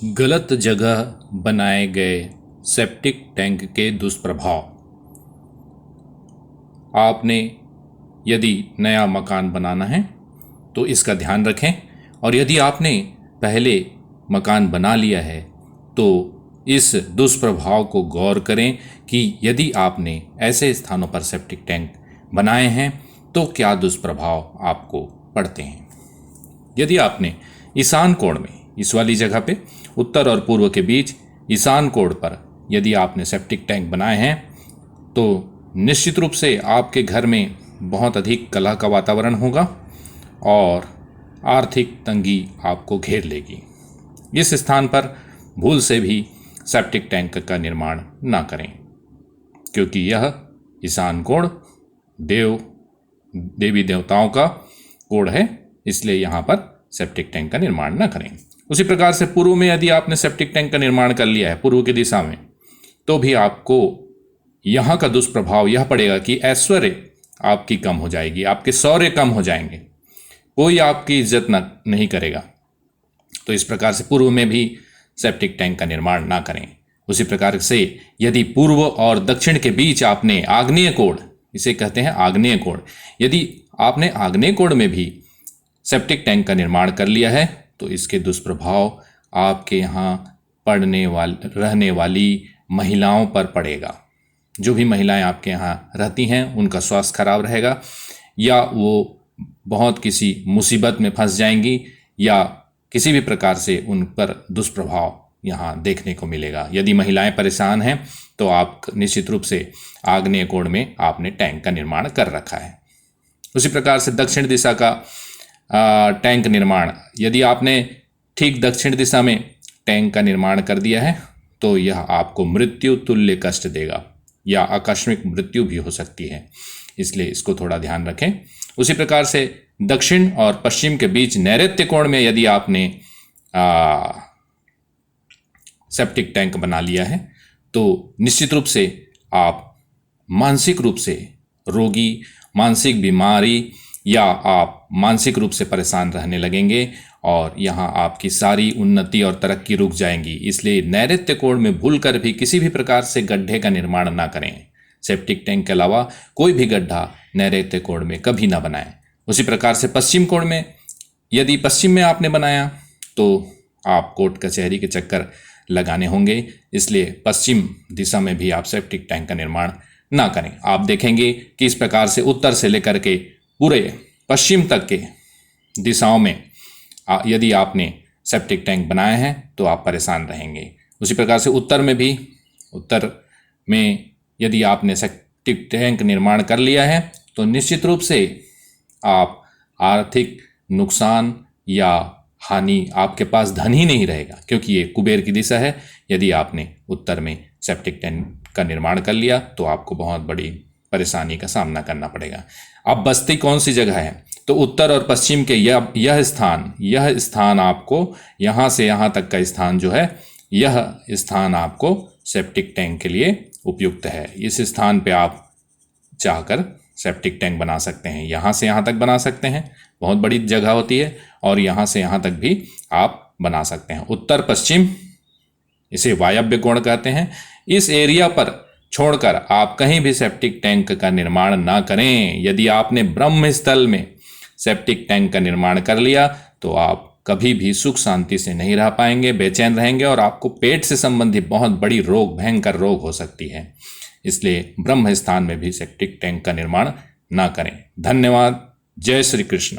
गलत जगह बनाए गए सेप्टिक टैंक के दुष्प्रभाव। आपने यदि नया मकान बनाना है तो इसका ध्यान रखें, और यदि आपने पहले मकान बना लिया है तो इस दुष्प्रभाव को गौर करें कि यदि आपने ऐसे स्थानों पर सेप्टिक टैंक बनाए हैं तो क्या दुष्प्रभाव आपको पड़ते हैं। यदि आपने ईशान कोण में, इस वाली जगह पे उत्तर और पूर्व के बीच ईशान कोण पर यदि आपने सेप्टिक टैंक बनाए हैं तो निश्चित रूप से आपके घर में बहुत अधिक कलह का वातावरण होगा और आर्थिक तंगी आपको घेर लेगी। इस स्थान पर भूल से भी सेप्टिक टैंक का निर्माण ना करें, क्योंकि यह ईशान कोण देवी देवताओं का कोण है, इसलिए यहाँ पर सेप्टिक टैंक का निर्माण ना करें। उसी प्रकार से पूर्व में यदि आपने सेप्टिक टैंक का निर्माण कर लिया है पूर्व की दिशा में, तो भी आपको यहाँ का दुष्प्रभाव यह पड़ेगा कि ऐश्वर्य आपकी कम हो जाएगी, आपके शौर्य कम हो जाएंगे, कोई आपकी इज्जत नहीं करेगा। तो इस प्रकार से पूर्व में भी सेप्टिक टैंक का निर्माण ना करें। उसी प्रकार से यदि पूर्व और दक्षिण के बीच आपने आग्नेय कोण, इसे कहते हैं आग्नेय कोण, यदि आपने आग्नेय कोण में भी सेप्टिक टैंक का निर्माण कर लिया है तो इसके दुष्प्रभाव आपके यहाँ रहने वाली महिलाओं पर पड़ेगा। जो भी महिलाएं आपके यहाँ रहती हैं उनका स्वास्थ्य खराब रहेगा, या वो बहुत किसी मुसीबत में फंस जाएंगी, या किसी भी प्रकार से उन पर दुष्प्रभाव यहाँ देखने को मिलेगा। यदि महिलाएं परेशान हैं तो आप निश्चित रूप से आग्नेय कोण में आपने टैंक का निर्माण कर रखा है। उसी प्रकार से दक्षिण दिशा का टैंक निर्माण, यदि आपने ठीक दक्षिण दिशा में टैंक का निर्माण कर दिया है तो यह आपको मृत्यु तुल्य कष्ट देगा, या आकस्मिक मृत्यु भी हो सकती है, इसलिए इसको थोड़ा ध्यान रखें। उसी प्रकार से दक्षिण और पश्चिम के बीच नैऋत्य कोण में यदि आपने सेप्टिक टैंक बना लिया है तो निश्चित रूप से आप मानसिक रूप से रोगी, मानसिक बीमारी, या आप मानसिक रूप से परेशान रहने लगेंगे और यहाँ आपकी सारी उन्नति और तरक्की रुक जाएंगी। इसलिए नैऋत्य कोण में भूलकर भी किसी भी प्रकार से गड्ढे का निर्माण ना करें। सेप्टिक टैंक के अलावा कोई भी गड्ढा नैऋत्य कोण में कभी ना बनाएं। उसी प्रकार से पश्चिम कोण में यदि पश्चिम में आपने बनाया तो आप कोर्ट कचहरी के चक्कर लगाने होंगे, इसलिए पश्चिम दिशा में भी आप सेप्टिक टैंक का निर्माण ना करें। आप देखेंगे कि इस प्रकार से उत्तर से लेकर के पूरे पश्चिम तक के दिशाओं में यदि आपने सेप्टिक टैंक बनाए हैं तो आप परेशान रहेंगे। उसी प्रकार से उत्तर में यदि आपने सेप्टिक टैंक निर्माण कर लिया है तो निश्चित रूप से आप आर्थिक नुकसान या हानि, आपके पास धन ही नहीं रहेगा, क्योंकि ये कुबेर की दिशा है। यदि आपने उत्तर में सेप्टिक टैंक का निर्माण कर लिया तो आपको बहुत बड़ी परेशानी का सामना करना पड़ेगा। अब बस्ती कौन सी जगह है, तो उत्तर और पश्चिम के यह स्थान आपको, यहाँ से यहाँ तक का स्थान जो है, यह स्थान आपको सेप्टिक टैंक के लिए उपयुक्त है। इस स्थान पे आप चाहकर सेप्टिक टैंक बना सकते हैं। यहाँ से यहाँ तक बना सकते हैं, बहुत बड़ी जगह होती है, और यहाँ से यहाँ तक भी आप बना सकते हैं। उत्तर पश्चिम, इसे वायव्य कोण कहते हैं। इस एरिया पर छोड़कर आप कहीं भी सेप्टिक टैंक का निर्माण ना करें। यदि आपने ब्रह्म स्थल में सेप्टिक टैंक का निर्माण कर लिया तो आप कभी भी सुख शांति से नहीं रह पाएंगे, बेचैन रहेंगे, और आपको पेट से संबंधित बहुत बड़ी भयंकर रोग हो सकती है। इसलिए ब्रह्म स्थान में भी सेप्टिक टैंक का निर्माण ना करें। धन्यवाद। जय श्री कृष्ण।